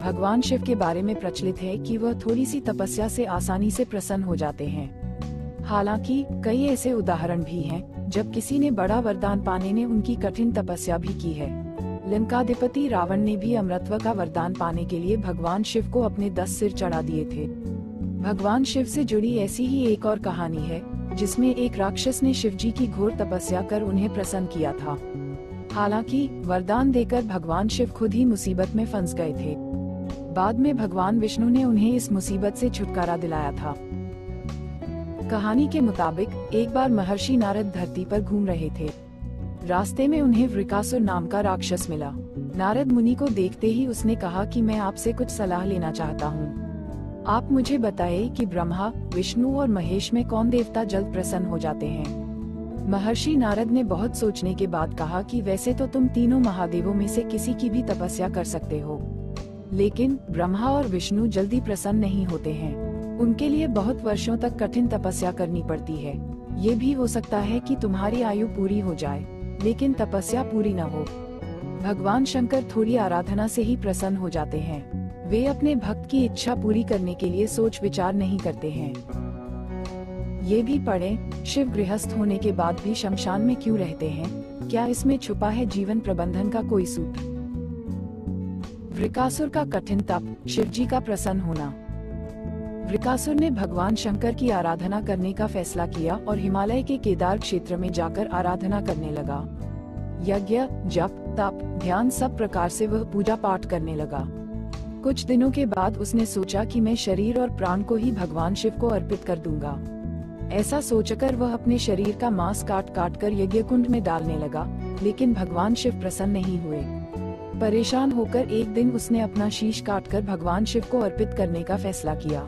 भगवान शिव के बारे में प्रचलित है कि वह थोड़ी सी तपस्या से आसानी से प्रसन्न हो जाते हैं। हालांकि कई ऐसे उदाहरण भी हैं जब किसी ने बड़ा वरदान पाने ने उनकी कठिन तपस्या भी की है। लंकाधिपति रावण ने भी अमरत्व का वरदान पाने के लिए भगवान शिव को अपने 10 सिर चढ़ा दिए थे। भगवान शिव से जुड़ी ऐसी ही एक और कहानी है जिसमें एक राक्षस ने शिव जी की घोर तपस्या कर उन्हें प्रसन्न किया था। हालांकि वरदान देकर भगवान शिव खुद ही मुसीबत में फंस गए थे। बाद में भगवान विष्णु ने उन्हें इस मुसीबत से छुटकारा दिलाया था। कहानी के मुताबिक एक बार महर्षि नारद धरती पर घूम रहे थे। रास्ते में उन्हें वृकासुर नाम का राक्षस मिला। नारद मुनि को देखते ही उसने कहा कि मैं आपसे कुछ सलाह लेना चाहता हूँ। आप मुझे बताइए कि ब्रह्मा, विष्णु और महेश में कौन देवता जल्द प्रसन्न हो जाते हैं। महर्षि नारद ने बहुत सोचने के बाद कहा कि वैसे तो तुम तीनों महादेवों में से किसी की भी तपस्या कर सकते हो, लेकिन ब्रह्मा और विष्णु जल्दी प्रसन्न नहीं होते हैं। उनके लिए बहुत वर्षों तक कठिन तपस्या करनी पड़ती है। ये भी हो सकता है कि तुम्हारी आयु पूरी हो जाए, लेकिन तपस्या पूरी न हो। भगवान शंकर थोड़ी आराधना से ही प्रसन्न हो जाते हैं। वे अपने भक्त की इच्छा पूरी करने के लिए सोच विचार नहीं करते हैं। ये भी पढ़ें, शिव गृहस्थ होने के बाद भी शमशान में क्यों रहते हैं? क्या इसमें छुपा है जीवन प्रबंधन का कोई सूत्र? वृकासुर का कठिन तप, शिवजी का प्रसन्न होना। वृकासुर ने भगवान शंकर की आराधना करने का फैसला किया और हिमालय के केदार क्षेत्र में जाकर आराधना करने लगा। यज्ञ, जप, तप, ध्यान सब प्रकार से वह पूजा पाठ करने लगा। कुछ दिनों के बाद उसने सोचा कि मैं शरीर और प्राण को ही भगवान शिव को अर्पित कर दूंगा। ऐसा सोचकर वह अपने शरीर का मांस काट काट कर यज्ञ कुंड में डालने लगा, लेकिन भगवान शिव प्रसन्न नहीं हुए। परेशान होकर एक दिन उसने अपना शीश काटकर भगवान शिव को अर्पित करने का फैसला किया।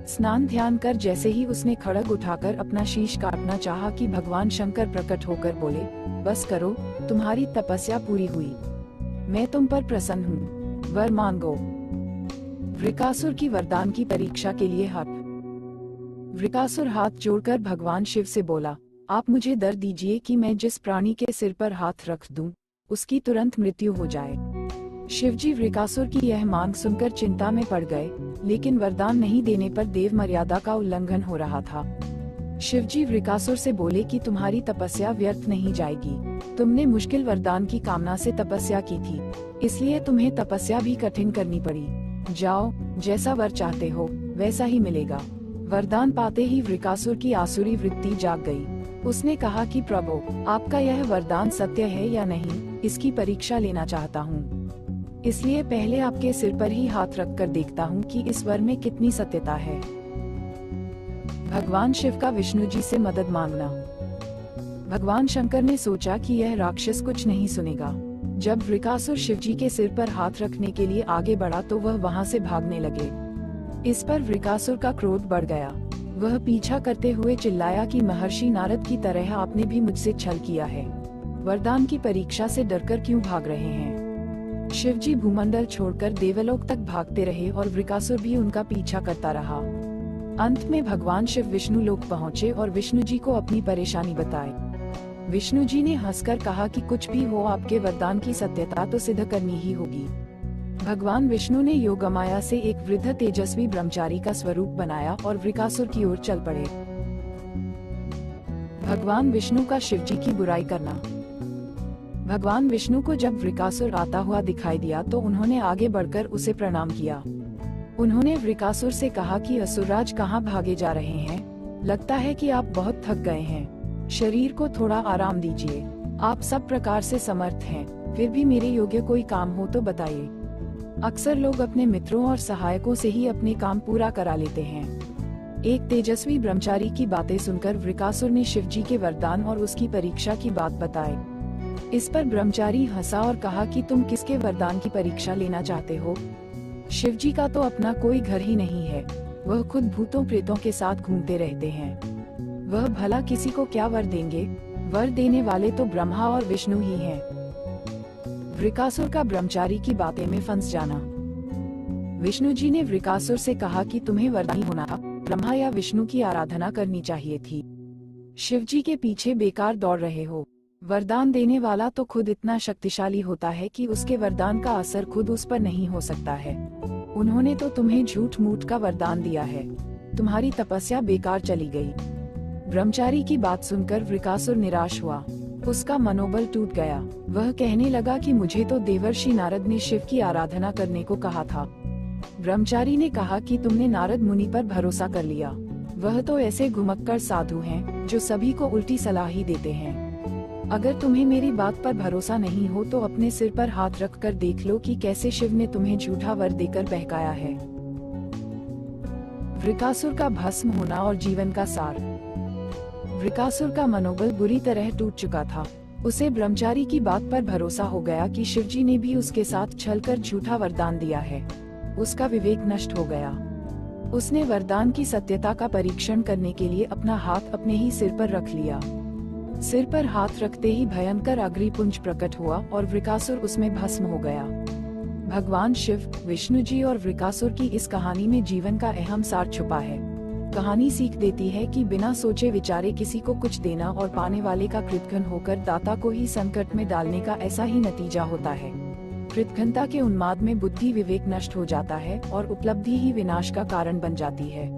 स्नान ध्यान कर जैसे ही उसने खड़ग उठाकर अपना शीश काटना चाहा कि भगवान शंकर प्रकट होकर बोले, बस करो, तुम्हारी तपस्या पूरी हुई, मैं तुम पर प्रसन्न हूँ, वर मांगो। वृकासुर की वरदान की परीक्षा के लिए हट। वृकासुर हाथ जोड़कर भगवान शिव से बोला, आप मुझे वर दीजिए कि मैं जिस प्राणी के सिर पर हाथ रख दूं, उसकी तुरंत मृत्यु हो जाए। शिवजी वृकासुर की यह मांग सुनकर चिंता में पड़ गए, लेकिन वरदान नहीं देने पर देव मर्यादा का उल्लंघन हो रहा था। शिवजी वृकासुर से बोले कि तुम्हारी तपस्या व्यर्थ नहीं जाएगी। तुमने मुश्किल वरदान की कामना से तपस्या की थी, इसलिए तुम्हें तपस्या भी कठिन करनी पड़ी। जाओ, जैसा वर चाहते हो वैसा ही मिलेगा। वरदान पाते ही वृकासुर की आसुरी वृत्ति जाग गई। उसने कहा कि प्रभु, आपका यह वरदान सत्य है या नहीं, इसकी परीक्षा लेना चाहता हूँ। इसलिए पहले आपके सिर पर ही हाथ रखकर देखता हूँ कि इस वर में कितनी सत्यता है। भगवान शिव का विष्णु जी से मदद मांगना। भगवान शंकर ने सोचा कि यह राक्षस कुछ नहीं सुनेगा। जब वृकासुर शिवजी के सिर पर हाथ रखने के लिए आगे बढ़ा तो वह वहां से भागने लगे। इस पर वृकासुर का क्रोध बढ़ गया। वह पीछा करते हुए चिल्लाया कि महर्षि नारद की तरह आपने भी मुझसे छल किया है। वरदान की परीक्षा से डरकर क्यों भाग रहे हैं? शिवजी भूमंडल छोड़कर देवलोक तक भागते रहे और वृकासुर भी उनका पीछा करता रहा। अंत में भगवान शिव विष्णु लोक पहुँचे और विष्णु जी को अपनी परेशानी बताई। विष्णु जी ने हंसकर कहा कि कुछ भी हो, आपके वरदान की सत्यता तो सिद्ध करनी ही होगी। भगवान विष्णु ने योगमाया से एक वृद्ध तेजस्वी ब्रह्मचारी का स्वरूप बनाया और वृकासुर की ओर चल पड़े। भगवान विष्णु का शिवजी की बुराई करना। भगवान विष्णु को जब वृकासुर आता हुआ दिखाई दिया तो उन्होंने आगे बढ़कर उसे प्रणाम किया। उन्होंने वृकासुर से कहा कि असुरराज कहाँ भागे जा रहे हैं? लगता है कि आप बहुत थक गए हैं। शरीर को थोड़ा आराम दीजिए। आप सब प्रकार से समर्थ हैं, फिर भी मेरे योग्य कोई काम हो तो बताइए। अक्सर लोग अपने मित्रों और सहायकों से ही अपने काम पूरा करा लेते हैं। एक तेजस्वी ब्रह्मचारी की बातें सुनकर वृकासुर ने शिवजी के वरदान और उसकी परीक्षा की बात बताई। इस पर ब्रह्मचारी हंसा और कहा कि तुम किसके वरदान की परीक्षा लेना चाहते हो? शिवजी का तो अपना कोई घर ही नहीं है। वह खुद भूतों प्रेतों के साथ घूमते रहते हैं। वह भला किसी को क्या वर देंगे? वर देने वाले तो ब्रह्मा और विष्णु ही हैं। वृकासुर का ब्रह्मचारी की बातें में फंस जाना। विष्णु जी ने वृकासुर से कहा कि तुम्हें वरदानी होना था, ब्रह्मा या विष्णु की आराधना करनी चाहिए थी। शिवजी के पीछे बेकार दौड़ रहे हो। वरदान देने वाला तो खुद इतना शक्तिशाली होता है कि उसके वरदान का असर खुद उस पर नहीं हो सकता है। उन्होंने तो तुम्हें झूठ मूठ का वरदान दिया है। तुम्हारी तपस्या बेकार चली गई। ब्रह्मचारी की बात सुनकर वृकासुर निराश हुआ। उसका मनोबल टूट गया। वह कहने लगा कि मुझे तो देवर्षि नारद ने शिव की आराधना करने को कहा था। ब्रह्मचारी ने कहा कि तुमने नारद मुनि पर भरोसा कर लिया। वह तो ऐसे घुमक्कड़ साधु हैं, जो सभी को उल्टी सलाह ही देते हैं। अगर तुम्हें मेरी बात पर भरोसा नहीं हो तो अपने सिर पर हाथ रख कर देख लो कि कैसे शिव ने तुम्हें झूठा वर देकर बहकाया है। वृकासुर का भस्म होना और जीवन का सार। वृकासुर का मनोबल बुरी तरह टूट चुका था। उसे ब्रह्मचारी की बात पर भरोसा हो गया कि शिवजी ने भी उसके साथ छलकर झूठा वरदान दिया है। उसका विवेक नष्ट हो गया। उसने वरदान की सत्यता का परीक्षण करने के लिए अपना हाथ अपने ही सिर पर रख लिया। सिर पर हाथ रखते ही भयंकर अग्निपुंज प्रकट हुआ और वृकासुर उसमें भस्म हो गया। भगवान शिव, विष्णु जी और वृकासुर की इस कहानी में जीवन का अहम सार छुपा है। कहानी सीख देती है कि बिना सोचे विचारे किसी को कुछ देना और पाने वाले का कृतघ्न होकर दाता को ही संकट में डालने का ऐसा ही नतीजा होता है। कृतघ्नता के उन्माद में बुद्धि विवेक नष्ट हो जाता है और उपलब्धि ही विनाश का कारण बन जाती है।